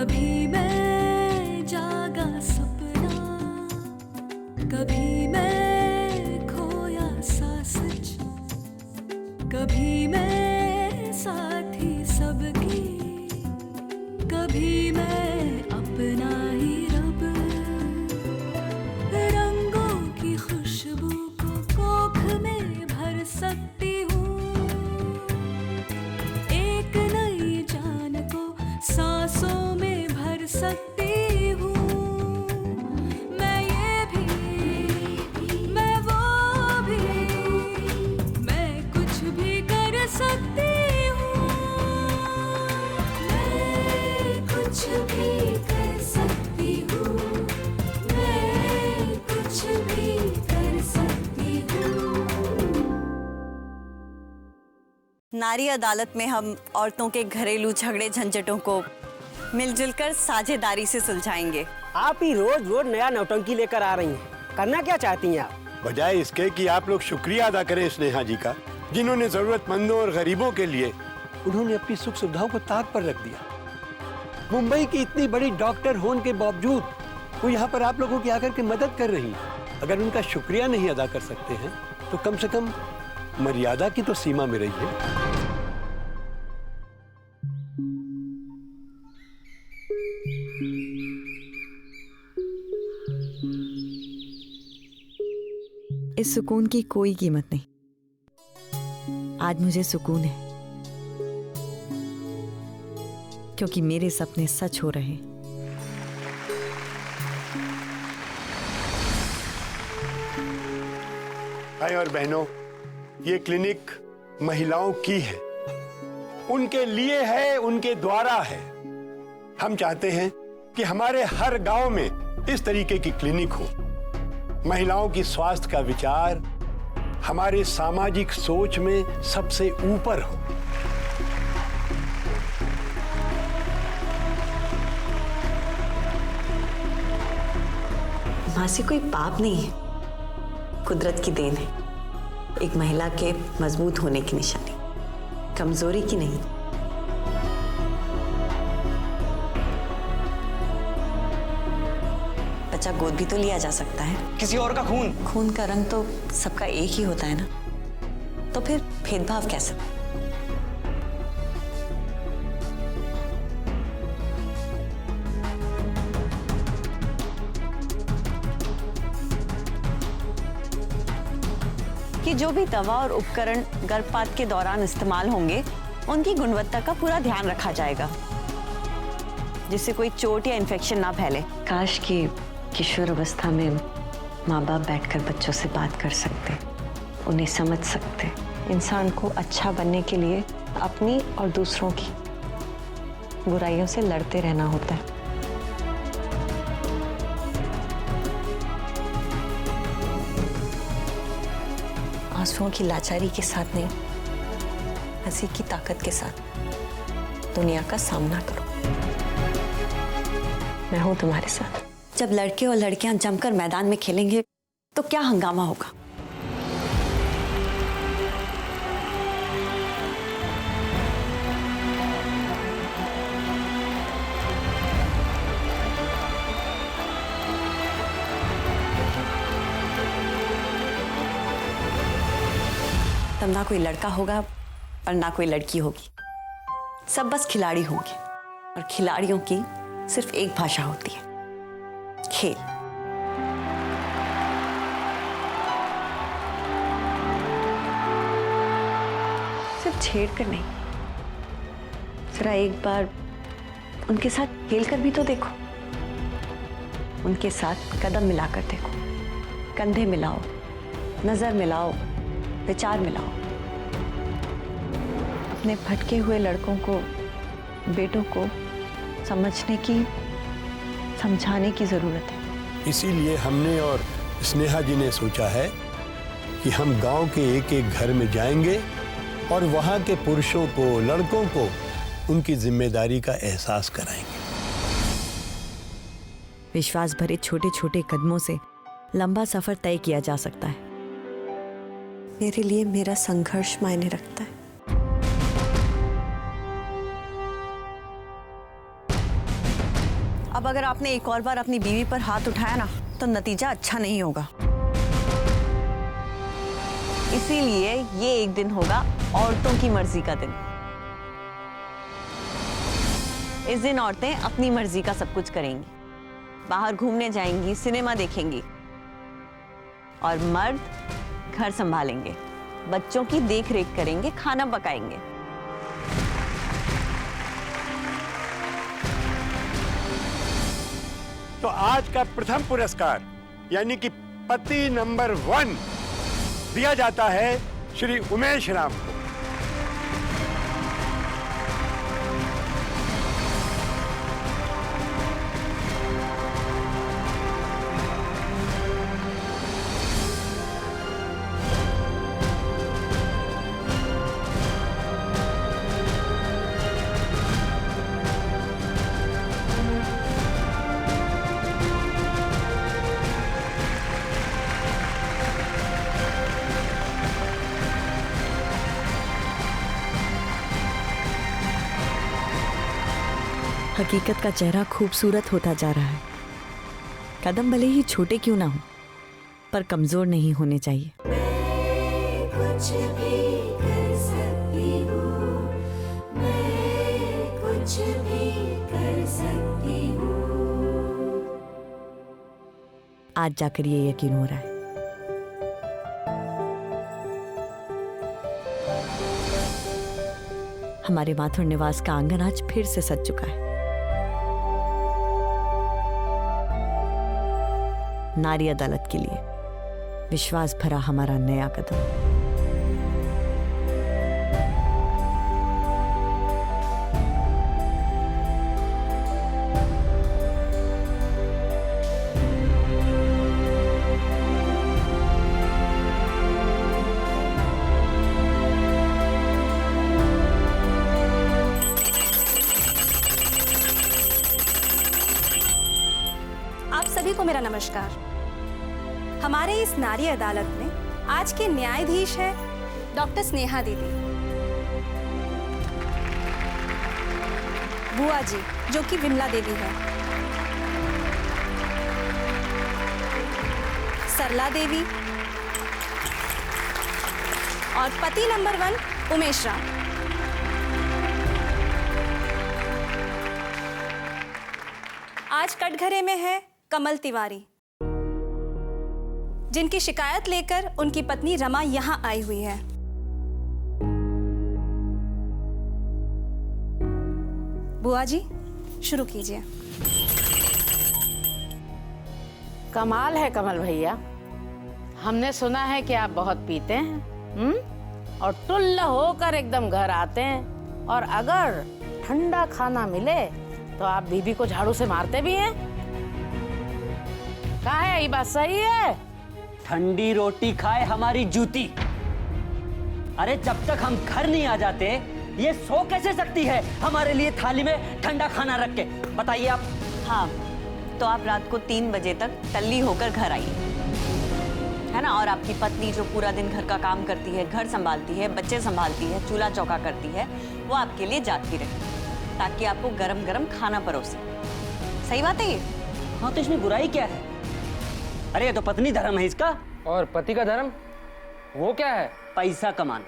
कभी मैं जागा सपना, कभी मैं खोया सा सच, कभी मैं साथी सबकी, कभी मैं अपना ही रब। रंगों की खुशबू को कोख में भर सकती हूँ, एक नई जान को सांसों में भर सकती हूँ। मैं ये भी, मैं वो भी, मैं कुछ भी कर सकती हूँ। मैं कुछ भी कर सकती हूँ, मैं कुछ भी कर सकती हूँ। नारी अदालत में हम औरतों के घरेलू झगड़े झंझटों को मिलजुल कर साझेदारी से सुलझाएंगे। आप ही रोज रोज नया नौटंकी लेकर आ रही हैं। करना क्या चाहती हैं आप? बजाय इसके कि आप लोग शुक्रिया अदा करें स्नेहा जी का, जिन्होंने जरूरतमंदों और गरीबों के लिए उन्होंने अपनी सुख सुविधाओं को ताक पर रख दिया। मुंबई की इतनी बड़ी डॉक्टर होने के बावजूद वो यहाँ पर आप लोगों की आकर के मदद कर रही है। अगर उनका शुक्रिया नहीं अदा कर सकते हैं तो कम से कम मर्यादा की तो सीमा में रहिए। इस सुकून की कोई कीमत नहीं। आज मुझे सुकून है क्योंकि मेरे सपने सच हो रहे हैं। भाई और बहनों, ये क्लिनिक महिलाओं की है, उनके लिए है, उनके द्वारा है। हम चाहते हैं कि हमारे हर गांव में इस तरीके की क्लिनिक हो। महिलाओं की स्वास्थ्य का विचार हमारे सामाजिक सोच में सबसे ऊपर हो। मासी कोई पाप नहीं है, कुदरत की देन है, एक महिला के मजबूत होने की निशानी, कमजोरी की नहीं। बच्चा गोद भी तो लिया जा सकता है। किसी और का खून का रंग तो सबका एक ही होता है ना, तो फिर भेदभाव कैसा? कि जो भी दवा और उपकरण गर्भपात के दौरान इस्तेमाल होंगे उनकी गुणवत्ता का पूरा ध्यान रखा जाएगा, जिससे कोई चोट या इन्फेक्शन ना फैले। काश कि किशोर अवस्था में माँ बाप बैठकर बच्चों से बात कर सकते, उन्हें समझ सकते। इंसान को अच्छा बनने के लिए अपनी और दूसरों की बुराइयों से लड़ते रहना होता है। आंसुओं की लाचारी के साथ नहीं, हंसी की ताकत के साथ दुनिया का सामना करो। मैं हूं तुम्हारे साथ। जब लड़के और लड़कियां जमकर मैदान में खेलेंगे तो क्या हंगामा होगा। तब ना कोई लड़का होगा और ना कोई लड़की होगी, सब बस खिलाड़ी होंगे। और खिलाड़ियों की सिर्फ एक भाषा होती है, खेल। सिर्फ छेड़ कर नहीं, जरा एक बार उनके साथ खेल कर भी तो देखो। उनके साथ कदम मिलाकर देखो, कंधे मिलाओ, नजर मिलाओ, विचार मिलाओ। अपने भटके हुए लड़कों को, बेटों को समझने की, समझाने की जरूरत है। इसीलिए हमने और स्नेहा जी ने सोचा है कि हम गांव के एक एक घर में जाएंगे और वहां के पुरुषों को, लड़कों को उनकी जिम्मेदारी का एहसास कराएंगे। विश्वास भरे छोटे छोटे कदमों से लंबा सफर तय किया जा सकता है। मेरे लिए मेरा संघर्ष मायने रखता है। अब अगर आपने एक और बार अपनी बीवी पर हाथ उठाया ना तो नतीजा अच्छा नहीं होगा। इसीलिए ये एक दिन होगा औरतों की मर्जी का दिन। इस दिन औरतें अपनी मर्जी का सब कुछ करेंगी, बाहर घूमने जाएंगी, सिनेमा देखेंगी, और मर्द घर संभालेंगे, बच्चों की देख रेख करेंगे, खाना पकाएंगे। तो आज का प्रथम पुरस्कार यानी कि पति नंबर 1 दिया जाता है श्री उमेश राम को। हकीकत का चेहरा खूबसूरत होता जा रहा है। कदम भले ही छोटे क्यों ना हो, पर कमजोर नहीं होने चाहिए। मैं कुछ भी कर सकती हूँ, मैं कुछ भी कर सकती हूँ। आज जाकर ये यकीन हो रहा है। हमारे माथुर निवास का आंगन आज फिर से सज चुका है। नारी अदालत के लिए विश्वास भरा हमारा नया कदम। आप सभी को मेरा नमस्कार। हमारे इस नारी अदालत में आज के न्यायाधीश हैं डॉक्टर स्नेहा दीदी, बुआ जी जो कि विमला देवी है, सरला देवी और पति नंबर 1 उमेश राम। आज कटघरे में है कमल तिवारी, जिनकी शिकायत लेकर उनकी पत्नी रमा यहां आई हुई है। बुआ जी शुरू कीजिए। कमाल है कमल भैया, हमने सुना है कि आप बहुत पीते हैं, और टुल्ल होकर एकदम घर आते हैं, और अगर ठंडा खाना मिले तो आप बीबी को झाड़ू से मारते भी हैं। कहाँ है, ये बात सही है? ठंडी रोटी खाए हमारी जूती। अरे जब तक हम घर नहीं आ जाते ये सो कैसे सकती है हमारे लिए थाली में ठंडा खाना रख के? बताइए आप। हाँ, तो आप रात को 3 बजे तक टल्ली होकर घर आइए, है ना। और आपकी पत्नी जो पूरा दिन घर का काम करती है, घर संभालती है, बच्चे संभालती है, चूल्हा चौका करती है, वो आपके लिए जागती रहे ताकि आपको गरम गरम खाना परोसे। सही बात है ये? हाँ, तो इसमें बुराई क्या है? अरे ये तो पत्नी धर्म है इसका। और पति का धर्म वो क्या है? पैसा कमाना।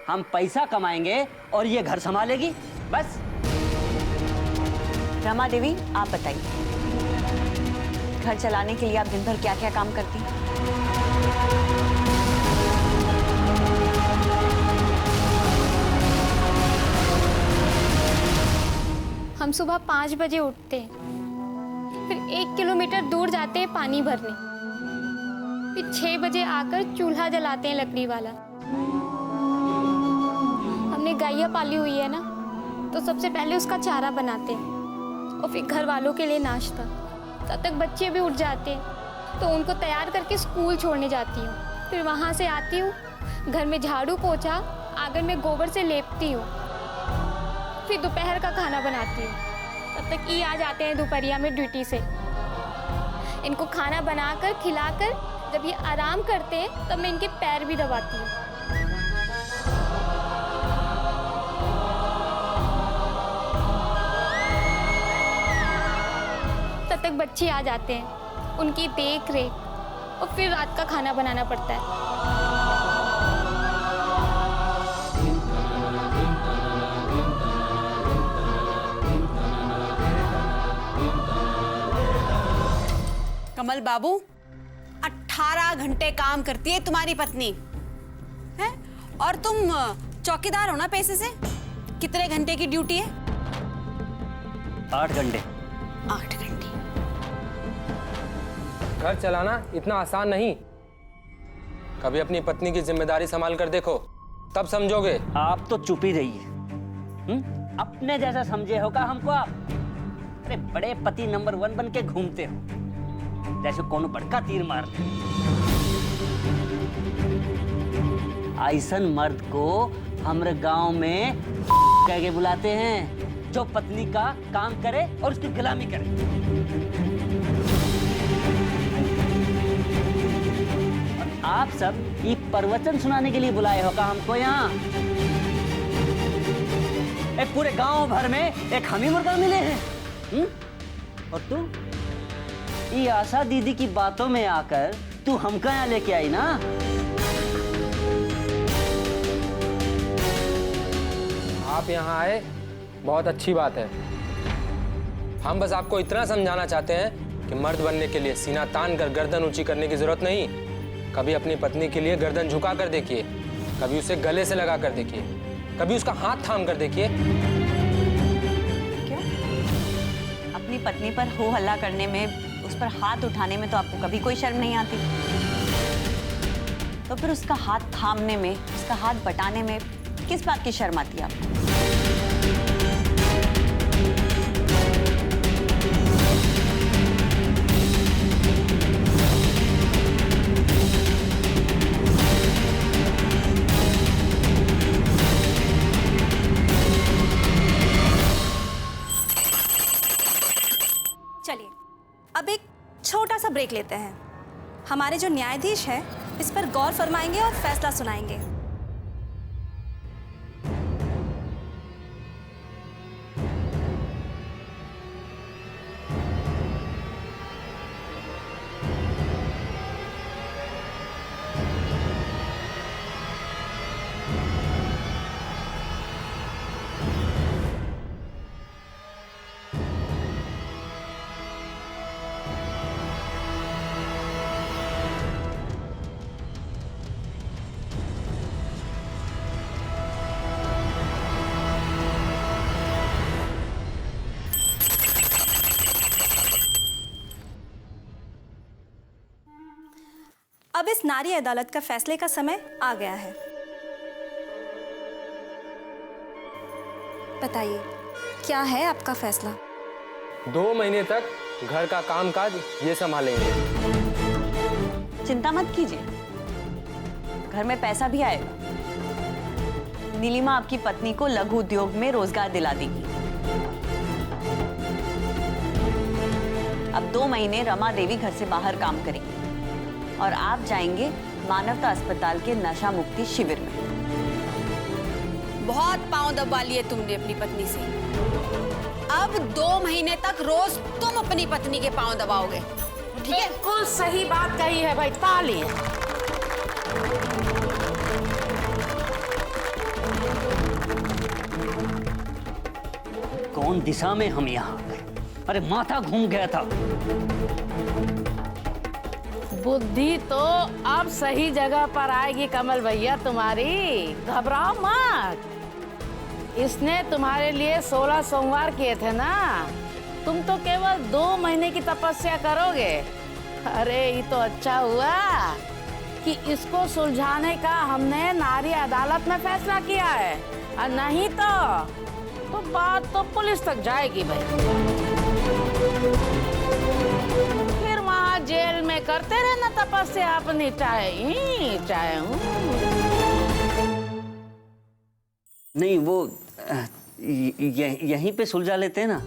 हम पैसा कमाएंगे और ये घर संभालेगी, बस। रमा देवी आप बताइए, घर चलाने के लिए आप दिन भर क्या क्या काम करती हैं? हम सुबह 5 बजे उठते हैं, फिर 1 किलोमीटर दूर जाते हैं पानी भरने, फिर 6 बजे आकर चूल्हा जलाते हैं लकड़ी वाला। हमने गायें पाली हुई है ना, तो सबसे पहले उसका चारा बनाते हैं और फिर घर वालों के लिए नाश्ता। तब तक बच्चे भी उठ जाते हैं तो उनको तैयार करके स्कूल छोड़ने जाती हूँ। फिर वहाँ से आती हूँ, घर में झाड़ू पोछा, आंगन में गोबर से लेपती हूँ, फिर दोपहर का खाना बनाती हूँ। तब तक ये आ जाते हैं दोपहरिया में ड्यूटी से। इनको खाना बनाकर खिलाकर जब ये आराम करते हैं तब मैं इनके पैर भी दबाती हूँ। तक बच्चे आ जाते हैं, उनकी देख रेख और फिर रात का खाना बनाना पड़ता है। कमल बाबू, 18 घंटे काम करती है तुम्हारी पत्नी है, और तुम चौकीदार हो ना पैसे से। कितने घंटे की ड्यूटी है? 8 घंटे। 8 घंटे। घर चलाना इतना आसान नहीं। कभी अपनी पत्नी की जिम्मेदारी संभाल कर देखो, तब समझोगे। आप तो चुप ही रहिए। अपने जैसा समझे होगा हमको आप। अरे बड़े पति नंबर 1 बन के घूमते हो, जैसे कौन बड़का तीर मार दे। ऐसन मर्द को हमारे गांव में कह के बुलाते हैं, जो पत्नी का काम करे और उसकी गुलामी करे। और आप सब ये प्रवचन सुनाने के लिए बुलाए होगा हमको यहाँ। एक पूरे गांव भर में एक हम ही मुर्गा मिले हैं। और तू ये आशा दीदी की बातों में आकर तू हमका यहाँ लेके आई ना। आप यहाँ आए, बहुत अच्छी बात है। हम बस आपको इतना समझाना चाहते हैं कि मर्द बनने के लिए सीना तान कर गर्दन ऊंची करने की जरूरत नहीं। कभी अपनी पत्नी के लिए गर्दन झुका कर देखिए, कभी उसे गले से लगा कर देखिए, कभी उसका हाथ थाम कर देखिए। क्यों? अपनी पत्नी पर हो हल्ला करने में, उस पर हाथ उठाने में तो आपको कभी कोई शर्म नहीं आती। तो फिर उसका हाथ थामने में, उसका हाथ बटाने में किस बात की शर्म आती है आपको? चलिए अब एक छोटा सा ब्रेक लेते हैं। हमारे जो न्यायाधीश हैं इस पर गौर फरमाएंगे और फैसला सुनाएंगे। अब इस नारी अदालत का फैसले का समय आ गया है। बताइए क्या है आपका फैसला? 2 महीने तक घर का कामकाज ये संभालेंगे। चिंता मत कीजिए, घर में पैसा भी आएगा। नीलिमा आपकी पत्नी को लघु उद्योग में रोजगार दिला देगी। अब 2 महीने रमा देवी घर से बाहर काम करेंगी और आप जाएंगे मानवता अस्पताल के नशा मुक्ति शिविर में। बहुत पांव दबा लिए तुमने अपनी पत्नी से। अब 2 महीने तक रोज तुम अपनी पत्नी के पांव दबाओगे, ठीक है? बिल्कुल सही बात कही है भाई, ताली। कौन दिशा में हम यहाँ आ गए? अरे माथा घूम गया था। बुद्धि तो अब सही जगह पर आएगी कमल भैया तुम्हारी, घबराओ मत। इसने तुम्हारे लिए 16 सोमवार किए थे ना, तुम तो केवल 2 महीने की तपस्या करोगे। अरे ये तो अच्छा हुआ कि इसको सुलझाने का हमने नारी अदालत में फैसला किया है, और नहीं तो बात तो पुलिस तक जाएगी भाई। फिर वहाँ जेल में करते रहना तपस्या अपनी, चाहे नहीं वो यहीं पे सुलझा लेते हैं ना।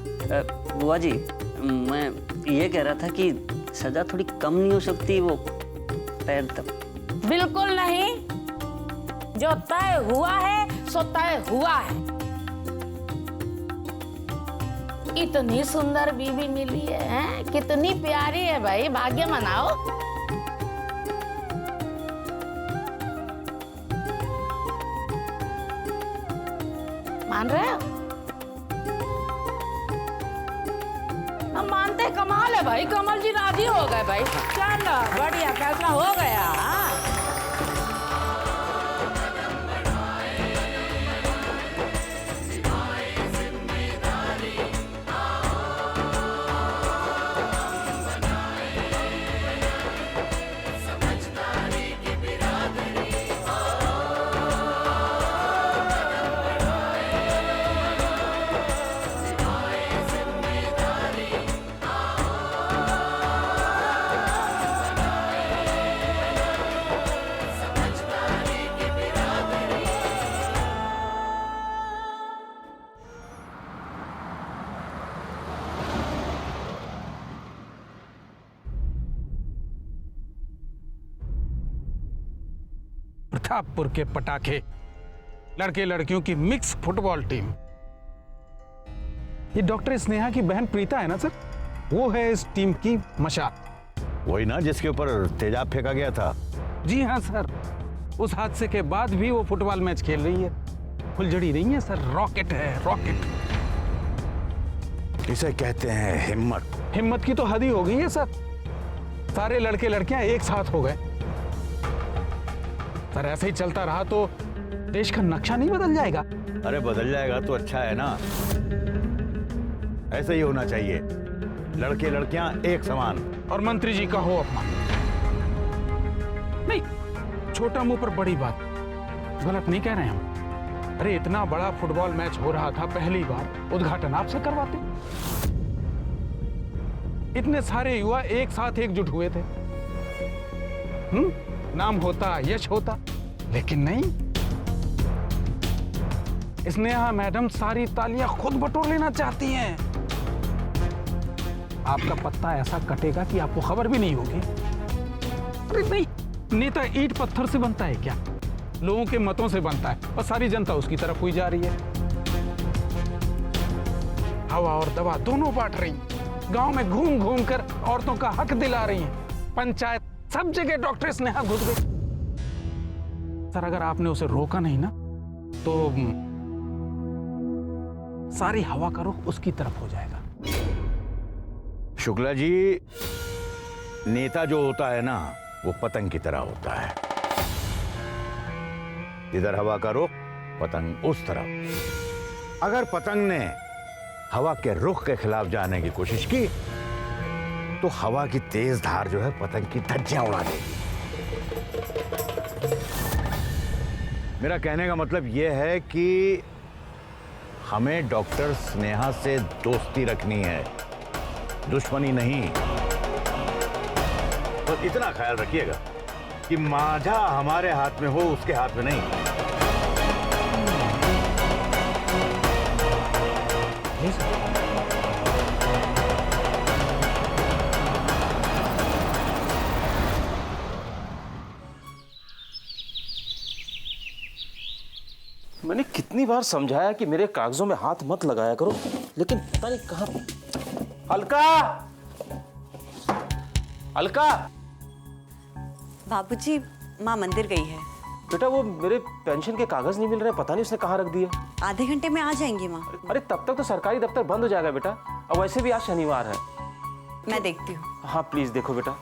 बुआ जी, मैं ये कह रहा था कि सजा थोड़ी कम नहीं हो सकती? वो पैर तक। बिल्कुल नहीं, जो तय हुआ है सो तय हुआ है। इतनी सुंदर बीवी मिली है, हैं? कितनी प्यारी है भाई, भाग्य मनाओ। मान रहे हो? हम मानते हैं, कमाल है भाई, कमल जी राजी हो गए भाई। चलो बढ़िया, फैसला हो गया। हाँ? प्रतापपुर के पटाखे, लड़के लड़कियों की मिक्स फुटबॉल टीम। ये डॉक्टर स्नेहा की बहन प्रीता है ना सर, वो है इस टीम की मशाल। वही ना जिसके ऊपर तेजाब फेंका गया था? जी हाँ सर, उस हादसे के बाद भी वो फुटबॉल मैच खेल रही है। फुलझड़ी नहीं है सर, रॉकेट है, रॉकेट। इसे कहते हैं हिम्मत। हिम्मत की तो हद ही हो गई है सर, सारे लड़के लड़कियां एक साथ हो गए। सर ऐसे ही चलता रहा तो देश का नक्शा नहीं बदल जाएगा? अरे बदल जाएगा तो अच्छा है ना, ऐसे ही होना चाहिए, लड़के लड़कियां एक समान। और मंत्री जी का हो अपमान। नहीं, छोटा मुंह पर बड़ी बात, गलत नहीं कह रहे हम। अरे इतना बड़ा फुटबॉल मैच हो रहा था, पहली बार उद्घाटन आपसे करवाते। इतने सारे युवा एक साथ एकजुट हुए थे, नाम होता, यश होता, लेकिन नहीं। स्नेहा मैडम सारी तालियां खुद बटोर लेना चाहती हैं। आपका पत्ता ऐसा कटेगा कि आपको खबर भी नहीं होगी। अरे नहीं, नेता ईंट पत्थर से बनता है क्या? लोगों के मतों से बनता है, और सारी जनता उसकी तरफ हुई जा रही है। हवा और दवा दोनों बांट रही, गांव में घूम घूम कर औरतों का हक दिला रही हैं। पंचायत, सब जगह डॉक्टर स्नेहा घुस गई। सर अगर आपने उसे रोका नहीं ना तो सारी हवा का रुख उसकी तरफ हो जाएगा। शुक्ला जी, नेता जो होता है ना वो पतंग की तरह होता है, इधर हवा का रुख, पतंग उस तरफ। अगर पतंग ने हवा के रुख के खिलाफ जाने की कोशिश की तो हवा की तेज धार जो है पतंग की धज्जियां उड़ा देगी। मेरा कहने का मतलब यह है कि हमें डॉक्टर स्नेहा से दोस्ती रखनी है, दुश्मनी नहीं। तो इतना ख्याल रखिएगा कि माझा हमारे हाथ में हो, उसके हाथ में नहीं। मैंने कितनी बार समझाया कि मेरे कागजों में हाथ मत लगाया करो, लेकिन पता नहीं कहां। अलका, अलका। बाबूजी, माँ मंदिर गई है। बेटा वो मेरे पेंशन के कागज नहीं मिल रहे, पता नहीं उसने कहाँ रख दिए। आधे घंटे में आ जाएंगी माँ। अरे तब तक तो सरकारी दफ्तर बंद हो जाएगा बेटा, और वैसे भी आज शनिवार है। मैं देखती हूँ। हाँ प्लीज देखो बेटा।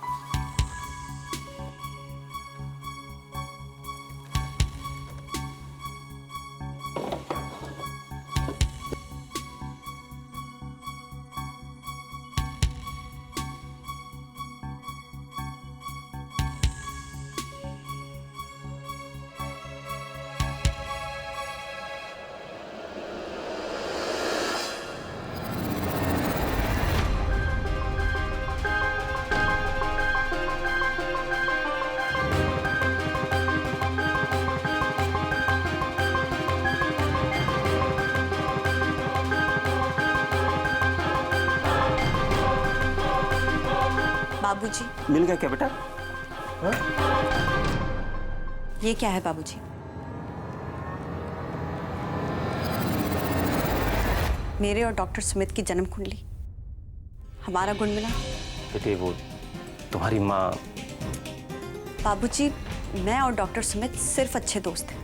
बाबूजी, मिल गया क्या बेटा? ये क्या है बाबूजी? मेरे और डॉक्टर सुमित की जन्म कुंडली, हमारा गुण मिला। बेटे वो तुम्हारी माँ। बाबूजी, मैं और डॉक्टर सुमित सिर्फ अच्छे दोस्त हैं,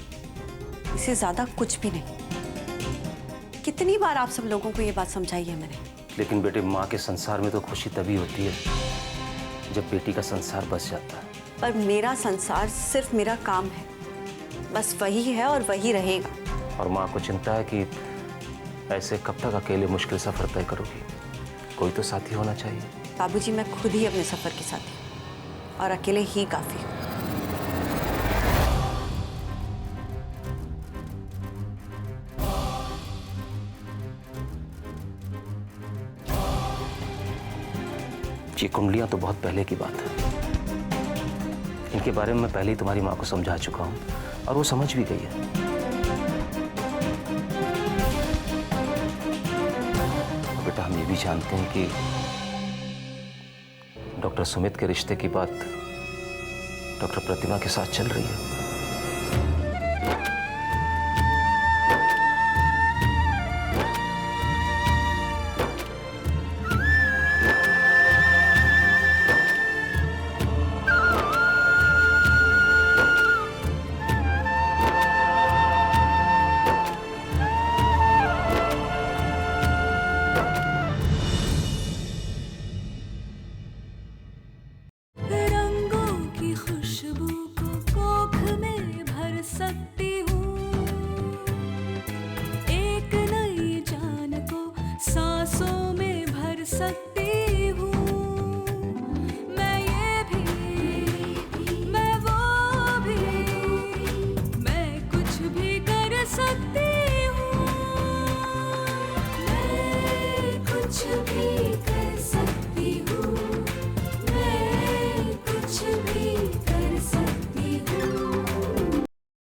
इससे ज्यादा कुछ भी नहीं। कितनी बार आप सब लोगों को ये बात समझाई है मैंने। लेकिन बेटे माँ के संसार में तो खुशी तभी होती है जब बेटी का संसार बस जाता है। पर मेरा संसार सिर्फ मेरा काम है, बस वही है और वही रहेगा। और माँ को चिंता है कि ऐसे कब तक अकेले मुश्किल सफर तय करोगी? कोई तो साथी होना चाहिए। बाबूजी, मैं खुद ही अपने सफर के साथी हूँ और अकेले ही काफी हूँ। ये कुंडलियां तो बहुत पहले की बात है। इनके बारे में मैं पहले ही तुम्हारी माँ को समझा चुका हूँ और वो समझ भी गई है। बेटा हम ये भी जानते हैं कि डॉक्टर सुमित के रिश्ते की बात डॉक्टर प्रतिमा के साथ चल रही है।